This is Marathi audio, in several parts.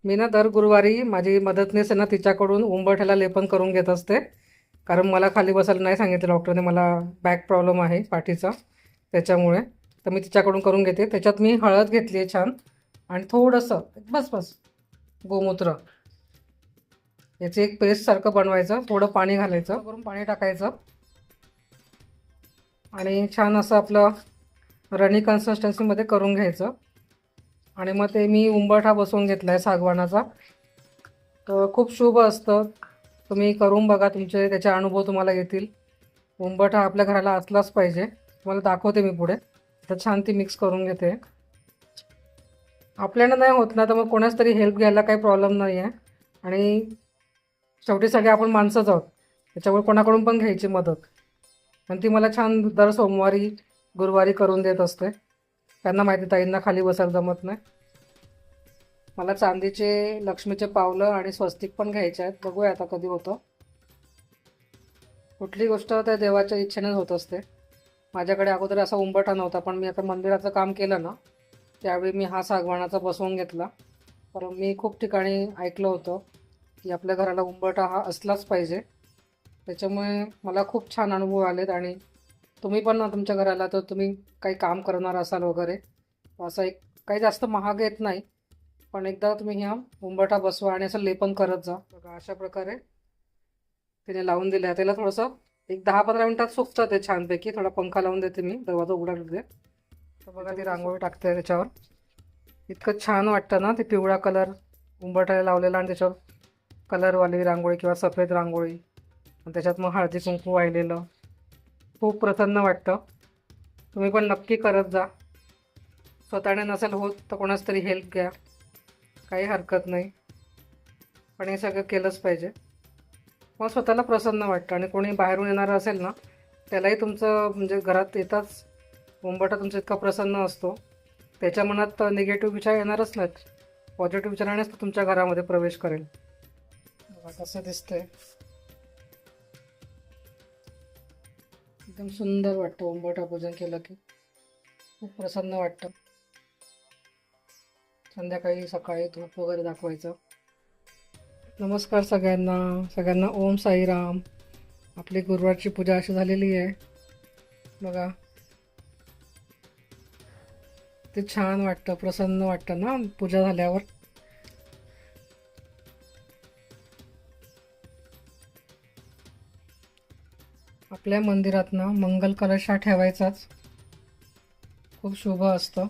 मी ना दर गुरुवारी माझी मदतनीस आहे ना तिच्याकडून उंबरठ्याला लेपन करून घेत असते. कारण मला खाली बसायला नाही सांगितलं डॉक्टरने, मला बॅक प्रॉब्लेम आहे पाठीचा, त्याच्यामुळे. तर मी तिच्याकडून करून घेते. त्याच्यात मी हळद घेतली आहे छान, आणि थोडंसं बस बस गोमूत्र, याचं एक पेस्टसारखं बनवायचं. थोडं पाणी घालायचं, करून पाणी टाकायचं, आणि छान असं आपलं रनी कन्सिस्टन्सीमध्ये करून घ्यायचं. आणि मग ते मी उंबरठा बसवून घेतला आहे सागवानाचा. तर खूप शुभ असतं, तुम्ही करून बघा, तुमचे त्याचे अनुभव तुम्हाला येतील. उंबरठा आपल्या घराला असलाच पाहिजे. तुम्हाला दाखवते मी पुढे. तर छान ती मिक्स करून घेते. आपल्याला नाही होत ना, तर मग कोणाच तरी हेल्प घ्यायला काही प्रॉब्लेम नाही आहे. आणि शेवटी सगळे आपण माणसंच आहोत, त्याच्यामुळे कोणाकडून पण घ्यायची मदत. आणि ती मला छान दर सोमवारी गुरुवारी करून देत असते. त्यांना माहिती ताईंना खाली बसायला जमत नाही. मला चांदीचे लक्ष्मीचे पावलं आणि स्वस्तिक पण घ्यायचे आहेत. बघूया आता कधी होतं. कुठली गोष्ट त्या देवाच्या इच्छेनेच होत असते. माझ्याकडे अगोदर असा उंबरठा नव्हता, पण मी आता मंदिराचं काम केलं ना, त्यावेळी मी हा सागवानाचा बसवून घेतला. कारण मी खूप ठिकाणी ऐकलं होतं की आपल्या घराला उंबरठा हा असलाच पाहिजे. त्याच्यामुळे मला खूप छान अनुभव आलेत. आणि तुम्ही पण ना तुमच्या घराला, तर तुम्ही काही काम करणार असाल वगैरे, असं एक काही जास्त महाग येत नाही, पण एकदा तुम्ही ह्या उंबरठा बसवा आणि असं लेपन करत जा. बघा अशा प्रकारे तिने लावून दिलं आहे. त्याला थोडंसं एक 10-15 मिनटात सुकतं ते छानपैकी. थोडा पंखा लावून देते मी, दरवाजा उघडा देते. तर बघा ती रांगोळी टाकते त्याच्यावर. इतकं छान वाटतं ना ते पिवळा कलर उंबरठ्याला लावलेला, आणि त्याच्यावर कलरवाली रांगोळी किंवा सफेद रांगोळी, आणि त्याच्यात मग हळदी कुंकू वाहिलेलं. खूप प्रसन्न वाटतं. तुम्ही पण नक्की करत जा. स्वतःने नसेल होत तर कोणाच तरी हेल्प घ्या, काही हरकत नाही. पण हे सगळं केलंच पाहिजे. मग स्वतःला प्रसन्न वाटतं. आणि कोणी बाहेरून येणारं असेल ना, त्यालाही तुमचं म्हणजे घरात येताच उंबरठा तुमचा इतका प्रसन्न असतो, त्याच्या मनात निगेटिव्ह विचार येणारच नाहीत. पॉझिटिव्ह विचारानेच तो तुमच्या घरामध्ये प्रवेश करेल. बघा कसं दिसतंय, एकदम सुंदर वाटतं. उंबरठा पूजन केलं की खूप प्रसन्न वाटतं. संध्याकाळी सकाळी धूप वगैरे दाखवायचं. नमस्कार सगळ्यांना. सगळ्यांना ओम साईराम. आपली गुरुवारची पूजा अशी झालेली आहे. बघा ते छान वाटतं, प्रसन्न वाटतं ना पूजा झाल्यावर. आपल्या मंदिरात ना मंगल कलश हा ठेवायचाच, खूप शुभ असतं.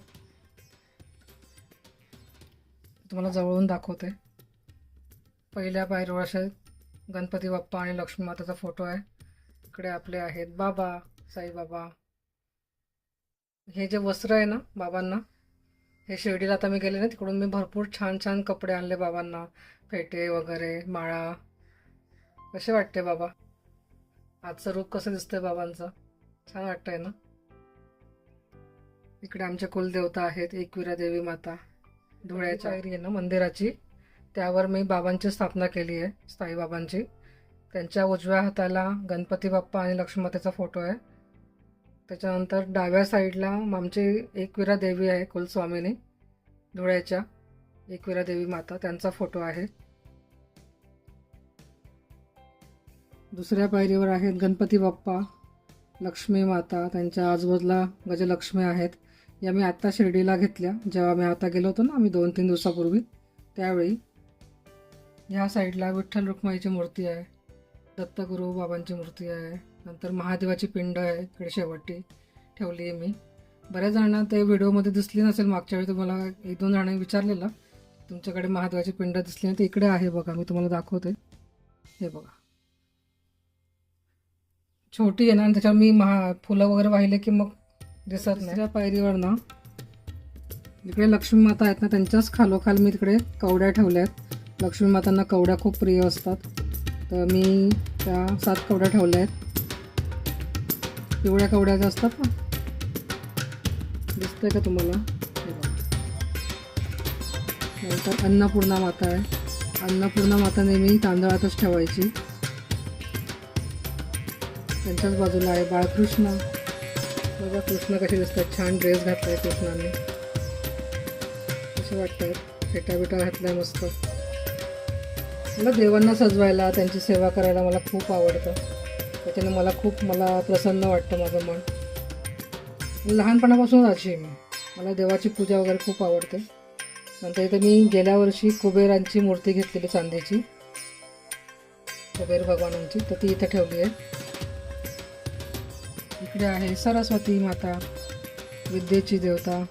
तुम्हाला जवळून दाखवते. पहिल्या पायरीवर असे गणपती बाप्पा आणि लक्ष्मी मातेचा फोटो आहे. इकडे आपले आहेत बाबा, साईबाबा. हे जे वस्त्र आहे ना बाबांना, हे शिर्डीला आता मी गेले ना, तिकडून मी भरपूर छान छान कपडे आणले बाबांना, फेटे वगैरे, माळा. कसे वाटते बाबा? आजचं रूप कसं दिसतंय बाबांचं? छान वाटतंय ना. इकडे आमचे कुलदेवता आहेत एकविरा देवी माता. धुळ्याच्या पायरी आहे ना मंदिराची, त्यावर मी बाबांची स्थापना केली आहे, साईबाबांची. त्यांच्या उजव्या हाताला गणपती बाप्पा आणि लक्ष्मीमातेचा फोटो आहे. त्याच्यानंतर डाव्या साईडला आमची एकविरा देवी आहे, कुलस्वामिनी धुळ्याच्या एकविरा देवी माता, त्यांचा फोटो आहे. दुसऱ्या पायरीवर आहेत गणपती बाप्पा, लक्ष्मी माता, त्यांच्या आजूबाजूला गजलक्ष्मी आहेत. या मी आत्ता शिर्डीला घेतल्या, जेव्हा मी आता गेलो होतो ना आम्ही 2-3 दिवसापूर्वी, त्यावेळी. ह्या साईडला विठ्ठल रुक्माईची मूर्ती आहे, दत्तगुरू बाबांची मूर्ती आहे. नंतर महादेवाची पिंड आहे इकडे शेवटी ठेवली आहे मी. बऱ्याच जणांना ते व्हिडिओमध्ये दिसली नसेल, मागच्या वेळी तुम्हाला 1-2 जणांनी विचारलेलं तुमच्याकडे महादेवाची पिंड दिसली नाही, तर इकडे आहे बघा, मी तुम्हाला दाखवते. हे बघा छोटी आहे ना, आणि त्याच्यावर मी फुलं वगैरे वाहिले की मग दिसत नाही. त्या पायरीवर ना इकडे लक्ष्मी माता आहेत ना, त्यांच्याच खालोखाल मी तिकडे कवड्या ठेवल्या आहेत. लक्ष्मी मातांना कवड्या खूप प्रिय असतात, तर मी त्या 7 कवड्या ठेवल्या आहेत. पिवळ्या कवड्या ज्या असतात ना, दिसतंय का तुम्हाला? हे बघा. नंतर अन्नपूर्णा माता आहे. अन्नपूर्णा माता नेहमी तांदळातच ठेवायची. त्यांच्याच बाजूला आहे बाळकृष्ण. बघा कृष्ण कसे दिसतात, छान ड्रेस घातलाय कृष्णाने, कसे वाटत आहेत. फेटा बिटा घातलाय मस्त. मला देवांना सजवायला, त्यांची सेवा करायला मला खूप आवडतं. त्याच्याने मला प्रसन्न वाटतं माझं मन. लहानपणापासूनच अशी आहे मी. मला देवाची पूजा वगैरे खूप आवडते. नंतर इथे मी गेल्या वर्षी कुबेरांची मूर्ती घेतलेली चांदीची, कुबेर भगवानांची, तर ती इथे ठेवली आहे. इकडे आहे सरस्वती माता, विद्येची देवता.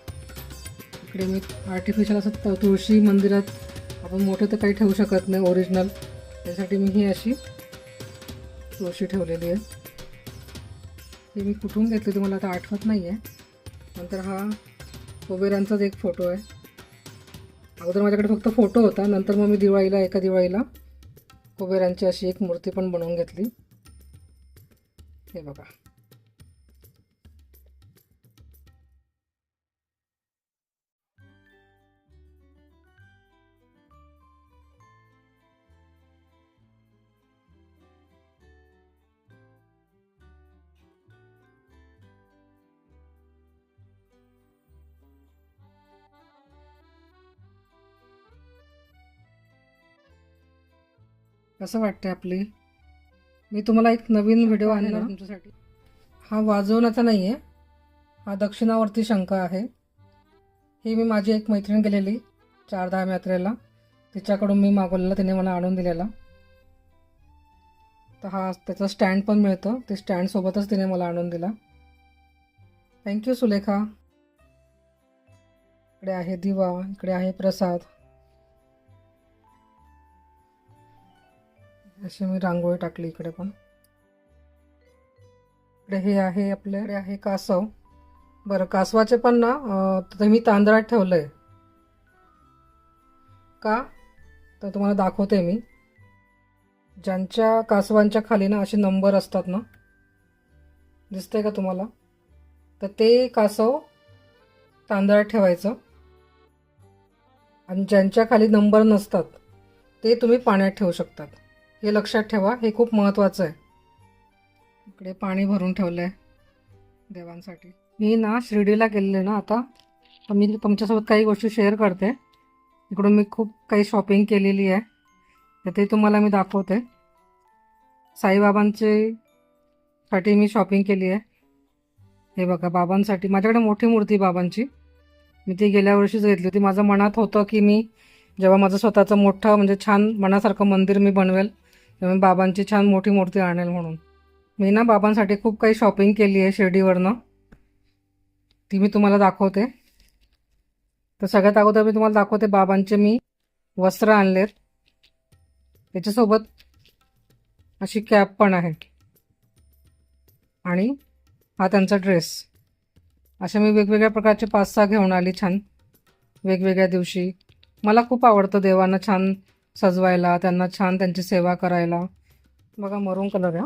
इकडे मी आर्टिफिशियल असं तुळशी मंदिरात आपण मोठं तर काही ठेवू शकत नाही ओरिजिनल, त्यासाठी मी ही अशी तुळशी ठेवलेली आहे. ही मी कुठून घेतली ती मला आता आठवत नाही आहे. नंतर हा कुबेरांचाच एक फोटो आहे. अगोदर माझ्याकडे फक्त फोटो होता, नंतर मग मी एका दिवाळीला कुबेरांची अशी एक मूर्ती पण बनवून घेतली. हे बघा. कसं वाटतंय आपली? मी तुम्हाला एक नवीन व्हिडिओ आणला तुमच्यासाठी. हा वाजवण्याचा नाही आहे, हा दक्षिणावर्ती शंख आहे. ही मी माझी एक मैत्रीण गेलेली 4धाम यात्रेला, तिच्याकडून मी मागवलेला, तिने मला आणून दिलेला. तर हा त्याचं स्टँड पण मिळतं, ते स्टँडसोबतच तिने मला आणून दिला. थँक्यू सुलेखा. इकडे आहे दिवा, इकडे आहे प्रसाद. अशी मी रांगोळी टाकली इकडे पण. इकडे हे आहे आपल्याकडे आहे कासव. बरं, कासवाचे पण ना तर मी तांदळात ठेवलं आहे. का तर तुम्हाला दाखवते मी. ज्यांच्या कासवांच्या खाली ना असे नंबर असतात ना, दिसतंय का तुम्हाला, तर ते कासव तांदळात ठेवायचं. आणि ज्यांच्या खाली नंबर नसतात ते तुम्ही पाण्यात ठेवू शकतात. हे लक्षात ठेवा, हे खूप महत्त्वाचं आहे. इकडे पाणी भरून ठेवलं आहे देवांसाठी. मी ना शिर्डीला गेलेले ना आता, तर मी तुमच्यासोबत काही गोष्टी शेअर करते. इकडून मी खूप काही शॉपिंग केलेली आहे, तर ते तुम्हाला मी दाखवते. साठी मी शॉपिंग केली आहे. हे बघा, बाबांसाठी माझ्याकडे मोठी मूर्ती बाबांची, मी ती गेल्या वर्षीच घेतली होती. माझं मनात होतं की मी जेव्हा माझं स्वतःचं मोठं म्हणजे छान मनासारखं मंदिर मी बनवेल, तेव्हा मी बाबांची छान मोठी मूर्ती आणेल म्हणून. मी ना बाबांसाठी खूप काही शॉपिंग केली आहे शिर्डीवरनं, ती मी तुम्हाला दाखवते. तर सगळ्यात अगोदर मी तुम्हाला दाखवते बाबांचे मी वस्त्र आणलेत. त्याच्यासोबत अशी कॅप पण आहे आणि हा त्यांचा ड्रेस. अशा मी वेगवेगळ्या प्रकारचे 5-6 घेऊन आली छान वेगवेगळ्या दिवशी. मला खूप आवडतं देवांना छान सजवायला, त्यांना छान त्यांची सेवा करायला. बघा, मरून कलर आहे.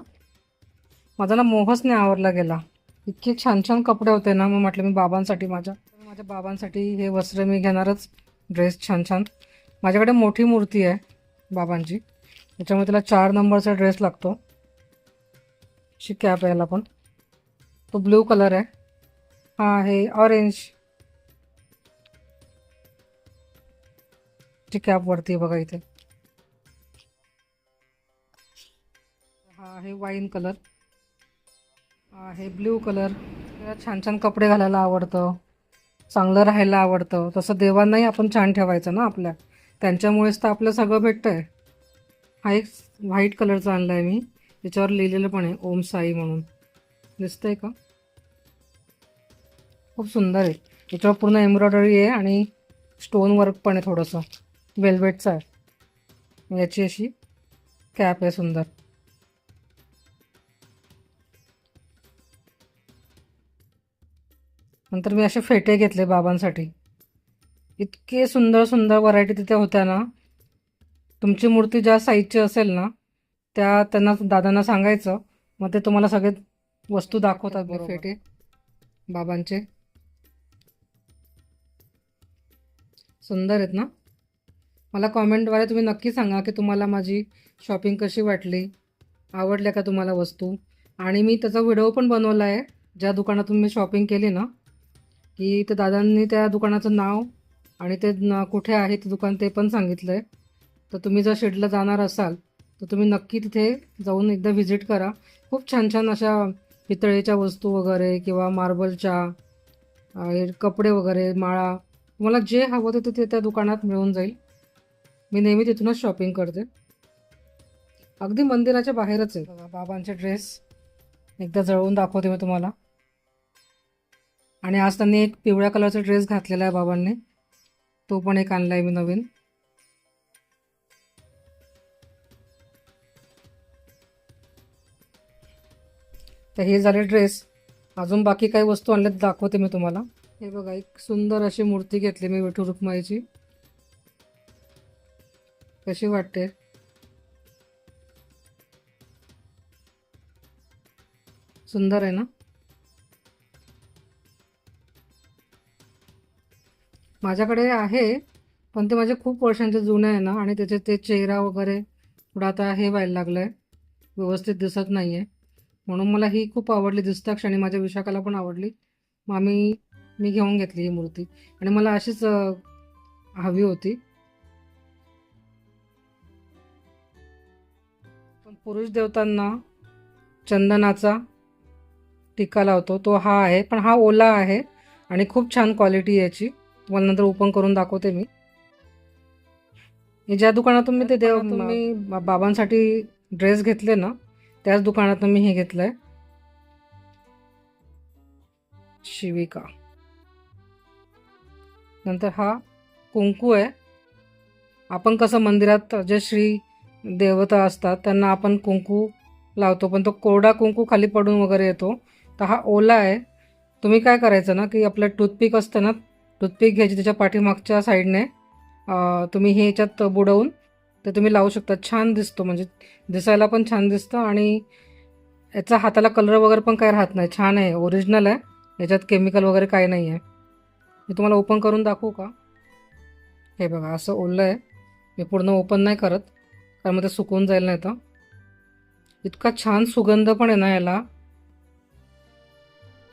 माझा ना मोहच नाही आवरला गेला, इतके छान छान कपडे होते ना. मग म्हटलं मी बाबांसाठी माझ्या बाबांसाठी हे वस्त्र मी घेणारच, ड्रेस छान छान. माझ्याकडे मोठी मूर्ती आहे बाबांची, त्याच्यामुळे त्याला 4 नंबरचा ड्रेस लागतो. अशी कॅप यायला पण, तो ब्ल्यू कलर आहे. हा आहे ऑरेंज ची कॅप वरती बघा इथे. हा आहे वाईन कलर. हा आहे ब्ल्यू कलर. छान छान कपडे घालायला आवडतं, चांगलं राहायला आवडतं. तसं देवांनाही आपण छान ठेवायचं ना आपल्या, त्यांच्यामुळेच तर आपलं सगळं भेटतंय. हा एक व्हाईट कलरचा आणला आहे मी, त्याच्यावर लिहिलेलं पण आहे ओम साई म्हणून. दिसतंय का? खूप सुंदर आहे. याच्यावर पूर्ण एम्ब्रॉयडरी आहे आणि स्टोन वर्क पण आहे, थोडंसं वेल्वेटचं आहे. याची अशी कॅप आहे सुंदर. नंतर मी असे फेटे घेतले बाबांसाठी. इतके सुंदर सुंदर व्हरायटी तिथे होत्या ना. तुमची मूर्ती ज्या साईजची असेल ना, त्या त्यांना दादांना सांगायचं, मग ते तुम्हाला सगळे वस्तू दाखवतात. फेटे बाबांचे सुंदर आहेत ना. मला कॉमेंटद्वारे तुम्ही नक्की सांगा की तुम्हाला माझी शॉपिंग कशी वाटली, आवडल्या का तुम्हाला वस्तू. आणि मी त्याचा व्हिडिओ पण बनवला आहे, ज्या दुकानातून मी शॉपिंग केली ना, की त्या दादांनी त्या दुकानाचं नाव आणि ते कुठे आहे ते दुकान ते पण सांगितलं आहे. तर तुम्ही जर शिर्डीला जाणार असाल तर तुम्ही नक्की तिथे जाऊन एकदा व्हिजिट करा. खूप छान छान अशा पितळेच्या वस्तू वगैरे किंवा मार्बलच्या कपडे वगैरे, माळा, तुम्हाला जे हवं ते तिथे त्या दुकानात मिळून जाईल. मी नेहमी तिथूनच शॉपिंग करते. अगदी मंदिराच्या बाहेरच आहे. बघा, बाबांचे ड्रेस एकदा जळवून दाखवते मी तुम्हाला. आणि आज त्यांनी एक पिवळ्या कलरचा ड्रेस घातलेला आहे बाबांनी, तो पण एक आणला आहे मी नवीन. तर हे झाले ड्रेस. अजून बाकी काही वस्तू आणल्यात दाखवते मी तुम्हाला. हे बघा, एक सुंदर अशी मूर्ती घेतली मी विठू रुक्माईची. कशी वाटते? सुंदर आहे ना? माझ्याकडे आहे, पण ते माझे खूप वर्षांचे जुने आहे ना, आणि त्याचे ते चेहरा वगैरे थोडा आता हे व्हायला लागलं आहे, व्यवस्थित दिसत नाही आहे. म्हणून मला ही खूप आवडली, दिसता क्षणी माझ्या विशाखाला पण आवडली. मग मी घेऊन घेतली ही मूर्ती, आणि मला अशीच हवी होती. पण पुरुष देवतांना चंदनाचा टिक्का लावतो तो हा आहे, पण हा ओला आहे आणि खूप छान क्वालिटी याची. तुम्हाला नंतर ओपन करून दाखवते मी. ज्या दुकानातून मी ते तुम्ही बाबांसाठी ड्रेस घेतले ना, त्याच दुकानातून मी हे घेतलंय, शिविका. नंतर हा कुंकू आहे. आपण कसं मंदिरात जे श्री देवता असतात त्यांना आपण कुंकू लावतो, पण तो कोरडा कुंकू खाली पडून वगैरे येतो. तर हा ओला आहे. तुम्ही काय करायचं ना, की आपलं टूथपिक असतं ना, टूथपिक घ्यायची, त्याच्या पाठीमागच्या साईडने तुम्ही हे याच्यात बुडवून ते तुम्ही लावू शकता. छान दिसतो, म्हणजे दिसायला पण छान दिसतं, आणि याचा हाताला कलर वगैरे पण काही राहत नाही. छान आहे, ओरिजिनल आहे, याच्यात केमिकल वगैरे काही नाही आहे. मी तुम्हाला ओपन करून दाखवू का? हे बघा, असं ओलं आहे. मी पूर्ण ओपन नाही करत, कारण मग ते सुकून जाईल नाही तर. इतका छान सुगंध पण आहे ना याला.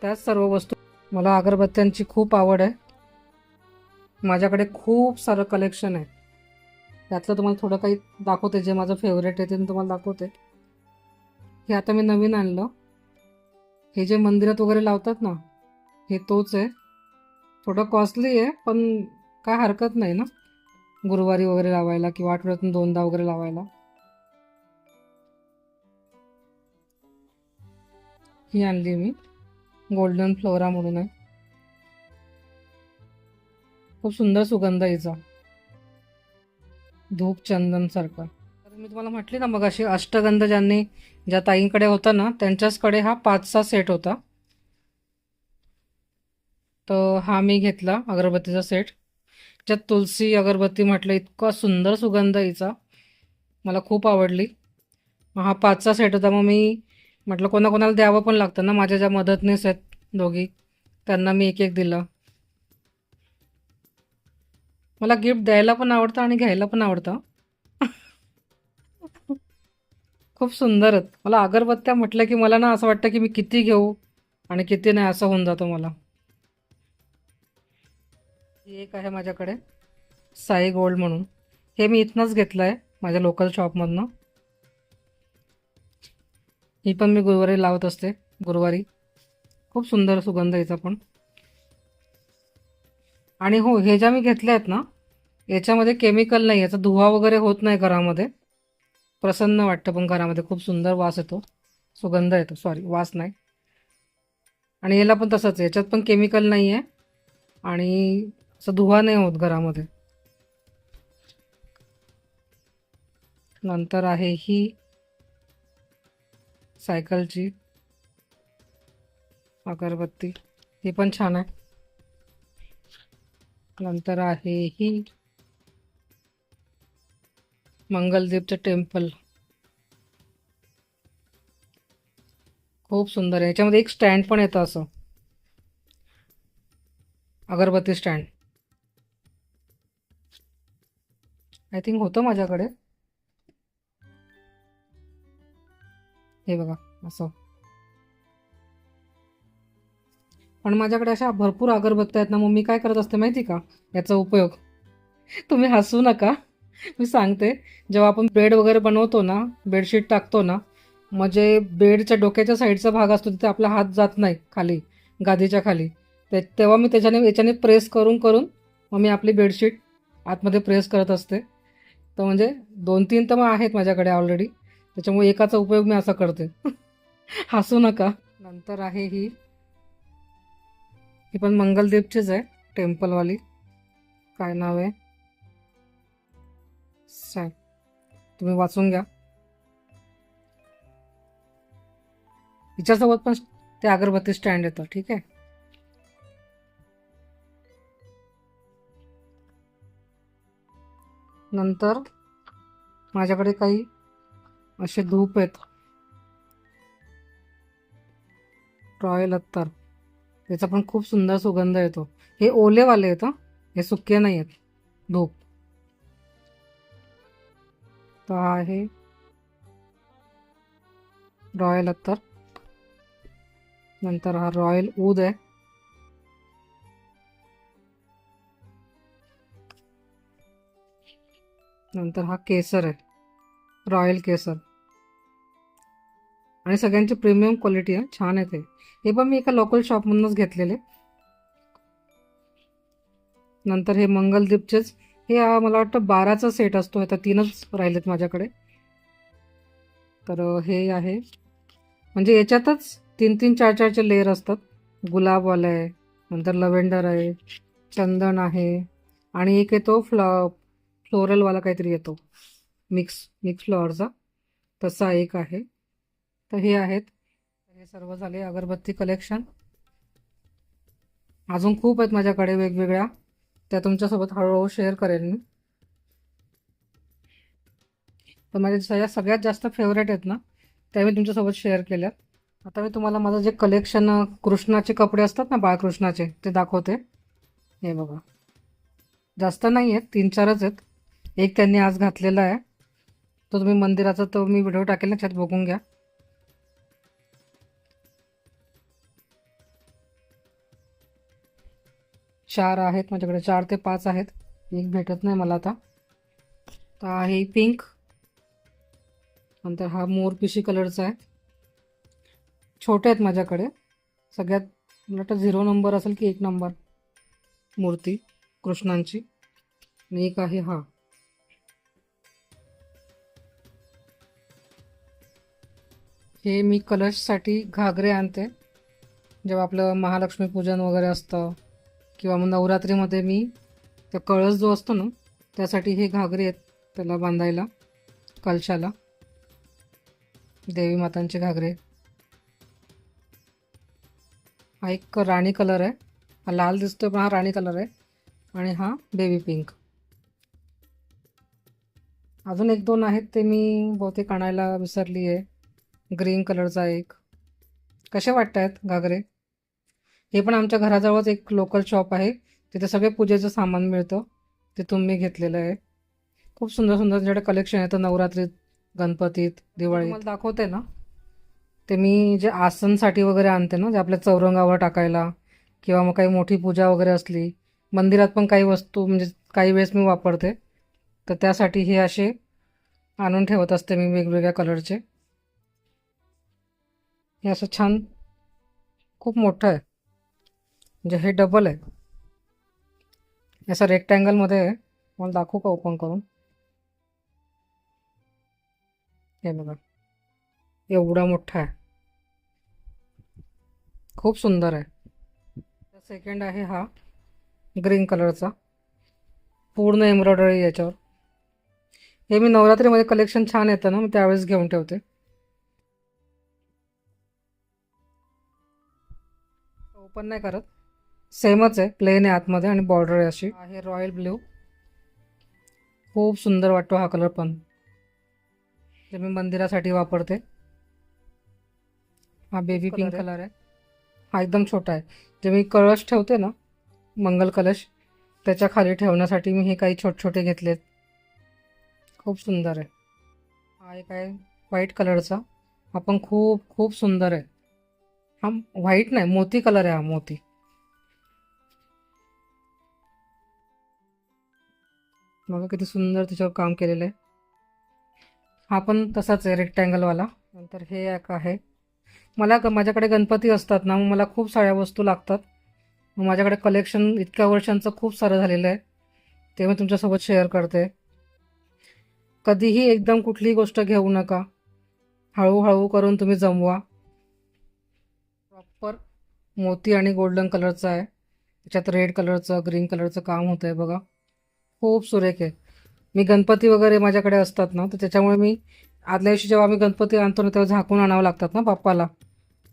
त्याच सर्व वस्तू. मला अगरबत्त्यांची खूप आवड आहे. माझ्याकडे खूप सारं कलेक्शन आहे. त्यातलं तुम्हाला थोडं काही दाखवते, जे माझं फेवरेट आहे ते मी तुम्हाला दाखवते. हे आता मी नवीन आणलं. हे जे मंदिरात वगैरे लावतात ना, हे तोच आहे. थोडं कॉस्टली आहे, पण काय हरकत नाही ना, गुरुवारी वगैरे लावायला किंवा आठवड्यातून 2दा वगैरे लावायला. ही आणली मी, गोल्डन फ्लोरा म्हणून आहे. खूप सुंदर सुगंध हिचा, धूप चंदन सारखा. तर मी तुम्हाला म्हटली ना मग अशी अष्टगंध ज्या ताईंकडे होता ना, त्यांच्याचकडे हा 5चा सेट होता. तर हा मी घेतला अगरबत्तीचा सेट, ज्यात तुलसी अगरबत्ती म्हटलं, इतका सुंदर सुगंध हिचा, मला खूप आवडली. मग हा 5चा सेट होता. मग मी म्हटलं कोणाकोणाला द्यावं पण लागतं ना, माझ्या ज्या मदतनीस आहेत दोघी, त्यांना मी एक एक दिलं. मला गिफ्ट द्यायला पण आवडतं आणि घ्यायला पण आवडतं. खूप सुंदर आहेत. मला अगरबत्त्या म्हटलं की मला ना असं वाटतं की मी किती घेऊ आणि किती नाही, असं होऊन जातं मला. ही एक आहे माझ्याकडे, साई गोल्ड म्हणून. हे मी इथनंच घेतलं आहे, माझ्या लोकल शॉपमधनं. ही पण मी गुरुवारी लावत असते, गुरुवारी. खूप सुंदर सुगंध याचा पण. आणि हो, हे ज्या मी घेतल्या आहेत ना, याच्यामध्ये केमिकल नाही, याचा धुवा वगैरे होत नाही घरामध्ये. प्रसन्न वाटतं पण घरामध्ये, खूप सुंदर वास येतो, सुगंध येतो, सॉरी वास नाही. आणि याला पण तसंच आहे, याच्यात पण केमिकल नाही आहे आणि असं धुवा नाही होत घरामध्ये. नंतर आहे ही सायकलची अगरबत्ती, ही पण छान आहे. नंतर आहे ही मंगलदीपचं टेम्पल, खूप सुंदर आहे. याच्यामध्ये एक स्टँड पण येतं, असं अगरबत्ती स्टँड. आय थिंक होतं माझ्याकडे. हे बघा असं. पण माझ्याकडे अशा भरपूर अगरबत्त्या आहेत ना, मग मी काय करत असते माहिती का याचा उपयोग? तुम्ही हसू नका, मी सांगते. जेव्हा आपण बेड वगैरे बनवतो ना, बेडशीट टाकतो ना, म्हणजे बेडच्या डोक्याच्या साईडचा भाग असतो तिथे आपला हात जात नाही खाली, गादीच्या खाली. तेव्हा मी याच्याने प्रेस करून करून मग मी आपली बेडशीट आतमध्ये प्रेस करत असते. तर म्हणजे 2-3 तर मग आहेत माझ्याकडे ऑलरेडी, त्याच्यामुळे एकाचा उपयोग मी असा करते. हसू नका. नंतर आहे ही पण मंगलदीपचीच आहे, टेम्पलवाली. काय नाव आहे सांग, तुम्ही वाचून घ्या. हिच्यासोबत पण ते अगरबत्ती स्टँड येतं, ठीक आहे. नंतर माझ्याकडे काही असे धूप आहेत, रॉयल अत्तर. त्याचा पण खूप सुंदर सुगंध येतो. हे ओलेवाले आहेत हं, हे सुके नाही आहेत धूप. तर हा आहे रॉयल अत्तर. नंतर हा रॉयल ऊद आहे. नंतर हा केसर आहे, रॉयल केसर. आणि सगळ्यांची प्रीमियम क्वालिटी आहे, छान आहे ते. हे पण मी एका लोकल शॉपमधूनच घेतलेले. नंतर हे मंगलदीपचेच, हे मला वाटतं 12चा सेट असतो, आता 3च राहिलेत माझ्याकडे. तर हे आहे, म्हणजे याच्यातच 3-3, 4-4चे लेअर असतात. गुलाबवाला आहे, नंतर लव्हेंडर आहे, चंदन आहे, आणि एक येतो फ्लोरलवाला काहीतरी येतो, मिक्स मिक्स फ्लॉवरचा, तसा एक आहे. तर हे आहेत. हे सर्व झाले अगरबत्ती कलेक्शन. अजून खूप आहेत माझ्याकडे वेगवेगळ्या, त्या तुमच्यासोबत हळूहळू शेअर करेन मी. तर माझ्या सगळ्यात जास्त फेवरेट आहेत ना, त्या मी तुमच्यासोबत शेअर केल्यात. आता मी तुम्हाला माझं जे कलेक्शन कृष्णाचे कपडे असतात ना, बाळकृष्णाचे, ते दाखवते. हे बघा, जास्त नाही आहेत, 3-4च आहेत. एक त्यांनी आज घातलेला आहे, तो तुम्ही मंदिराचा, तो मी व्हिडिओ टाकेल ना, त्यात बघून घ्या. चार आहेत माझ्याकडे, 4 ते 5 आहेत, एक भेटत नाही मला आता. तर आहे पिंक. नंतर हा मोरपिशी कलरचा आहे. छोटे आहेत माझ्याकडे सगळ्यात, मला वाटतं 0 नंबर असेल की 1 नंबर मूर्ती कृष्णांची. आणि एक आहे हा, हे मी कलशसाठी घागरे आणते जेव्हा आपलं महालक्ष्मी पूजन वगैरे असतं, किंवा मग नवरात्रीमध्ये मी त्या कळस जो असतो ना, त्यासाठी हे घागरे आहेत त्याला बांधायला, कलशाला, देवी मातांचे घागरे. हा एक राणी कलर आहे, हा लाल दिसतोय पण हा राणी कलर आहे. आणि हा बेबी पिंक. अजून 1-2 आहेत, ते मी बहुतेक आणायला विसरली आहे. ग्रीन कलरचा एक. कसे वाटत आहेत घागरे? हे पण आमच्या घराजवळच एक लोकल शॉप आहे, तिथे सगळे पूजेचं सामान मिळतं, तिथून मी घेतलेलं आहे. खूप सुंदर सुंदर त्यांच्याकडे कलेक्शन येतं नवरात्रीत, गणपतीत, दिवाळीत. मला दाखवते ना, ते मी जे आसनसाठी वगैरे आणते ना, जे आपल्या चौरंगावर टाकायला, किंवा मग काही मोठी पूजा वगैरे असली, मंदिरात पण काही वस्तू म्हणजे काही वेळेस मी वापरते, तर त्यासाठी हे असे आणून ठेवत असते मी वेगवेगळ्या कलरचे. हे असं छान, खूप मोठं आहे, म्हणजे हे डबल आहे, असं रेक्टँगलमध्ये आहे. मला दाखवू का ओपन करून? हे बघा, एवढा मोठा आहे, खूप सुंदर आहे. सेकंड आहे हा ग्रीन कलरचा, पूर्ण एम्ब्रॉयडरी याच्यावर. हे मी नवरात्रीमध्ये कलेक्शन छान येतं ना, मी त्यावेळेस घेऊन ठेवते. ओपन नाही करत, सेमच आहे, प्लेन आहे आतमध्ये आणि बॉर्डर आहे अशी. आहे रॉयल ब्ल्यू, खूप सुंदर वाटतो हा कलर पण, जे मी मंदिरासाठी वापरते. हा बेबी पिंक कलर आहे, हा एकदम छोटा आहे, जे मी कळश ठेवते ना, मंगल कलश, त्याच्या खाली ठेवण्यासाठी मी हे काही छोटे छोटे घेतलेत. खूप सुंदर आहे. हा एक आहे व्हाईट कलरचा, हा पण खूप खूप सुंदर आहे. हा व्हाईट नाही, मोती कलर आहे हा, मोती. बघा किती सुंदर त्याच्यावर काम केलेलं आहे. हा पण तसाच आहे रेक्टँगलवाला. नंतर हे एक आहे. माझ्याकडे गणपती असतात ना, मग मला खूप साऱ्या वस्तू लागतात. मग माझ्याकडे कलेक्शन इतक्या वर्षांचं खूप सारं झालेलं आहे, ते मी तुमच्यासोबत शेअर करते. कधीही एकदम कुठलीही गोष्ट घेऊ नका, हळूहळू करून तुम्ही जमवा. प्रॉपर मोती आणि गोल्डन कलरचा आहे, त्याच्यात रेड कलरचं ग्रीन कलरचं काम होतं आहे बघा, खूप सुरेख आहे. मी गणपती वगैरे माझ्याकडे असतात ना, तर त्याच्यामुळे मी आदल्या दिवशी जेव्हा आम्ही गणपती आणतो ना, तेव्हा झाकून आणावं लागतात ना बाप्पाला.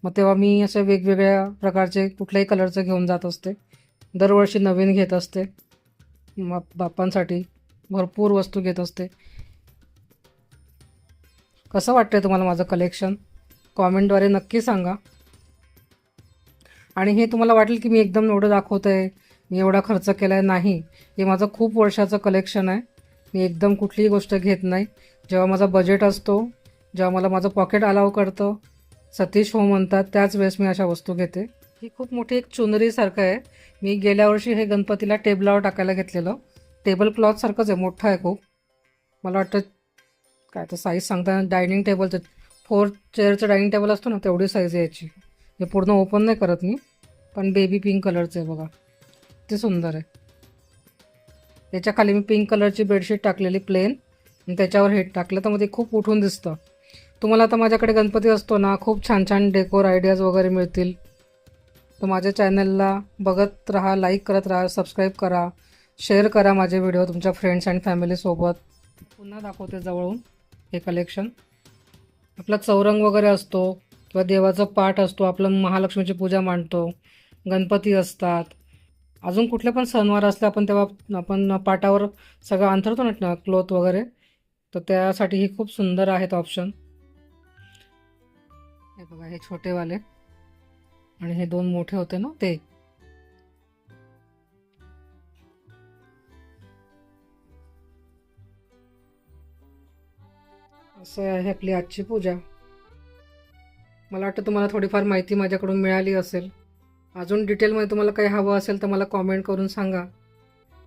मग तेव्हा मी असे वेगवेगळ्या प्रकारचे कुठल्याही कलरचं घेऊन जात असते. दरवर्षी नवीन घेत असते. मग बाप्पांसाठी भरपूर वस्तू घेत असते. कसं वाटतंय तुम्हाला माझं कलेक्शन? कॉमेंटद्वारे नक्की सांगा. आणि हे तुम्हाला वाटेल की मी एकदम एवढं दाखवत आहे, मी एवढा खर्च केला आहे. नाही, हे माझं खूप वर्षाचं कलेक्शन आहे. मी एकदम कुठलीही गोष्ट घेत नाही. जेव्हा माझा बजेट असतो, जेव्हा मला माझं पॉकेट अलाव करतं, सतीश हो म्हणतात, त्याच वेळेस मी अशा वस्तू घेते. ही खूप मोठी एक चुनरीसारखं आहे. मी गेल्या वर्षी हे गणपतीला टेबलावर टाकायला घेतलेलं. टेबल क्लॉथसारखंच आहे, मोठं आहे खूप. मला वाटतं काय तर साईज सांगताना डायनिंग टेबलचं 4 चेअरचं डायनिंग टेबल असतो ना, तेवढी साईज आहे याची. हे पूर्ण ओपन नाही करत मी, पण बेबी पिंक कलरचं आहे बघा, ते सुंदर आहे. त्याच्या खाली मी पिंक कलरची बेडशीट टाकलेली प्लेन, आणि त्याच्यावर हेड टाकलं तर मग ते खूप उठून दिसतं. तुम्हाला आता माझ्याकडे गणपती असतो ना, खूप छान छान डेकोर आयडियाज वगैरे मिळतील. तर माझ्या चॅनलला बघत राहा, लाईक करत राहा, सबस्क्राईब करा, शेअर करा माझे व्हिडिओ तुमच्या फ्रेंड्स अँड फॅमिलीसोबत. पुन्हा दाखवते जवळून हे कलेक्शन. आपला चौरंग वगैरे असतो किंवा देवाचा पाठ असतो, आपलं महालक्ष्मीची पूजा मांडतो, गणपती असतात, अजून कुठले पण सणवार असले आपण तेव्हा आपण पाटावर सगळं अंथरतो ना क्लोथ वगैरे, तर त्यासाठी ही खूप सुंदर आहेत ऑप्शन. हे बघा, हे छोटेवाले आणि हे 2 मोठे होते ना ते. असं आहे आपली आजची पूजा. मला वाटतं तुम्हाला थोडीफार माहिती माझ्याकडून मिळाली असेल. अजून डिटेलमध्ये तुम्हाला काही हवं असेल तर मला कॉमेंट करून सांगा,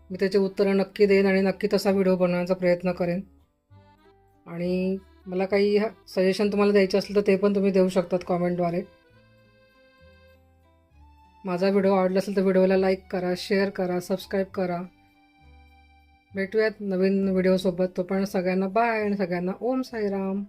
मी त्याचे उत्तरं नक्की देईन आणि नक्की तसा व्हिडिओ बनवण्याचा प्रयत्न करेन. आणि मला काही सजेशन तुम्हाला द्यायचे असेल तर ते पण तुम्ही देऊ शकतात कॉमेंटद्वारे. माझा व्हिडिओ आवडला असेल तर व्हिडिओला लाईक करा, शेअर करा, सबस्क्राईब करा. भेटूयात नवीन व्हिडिओसोबत. तोपर्यंत सगळ्यांना बाय आणि सगळ्यांना ओम साईराम.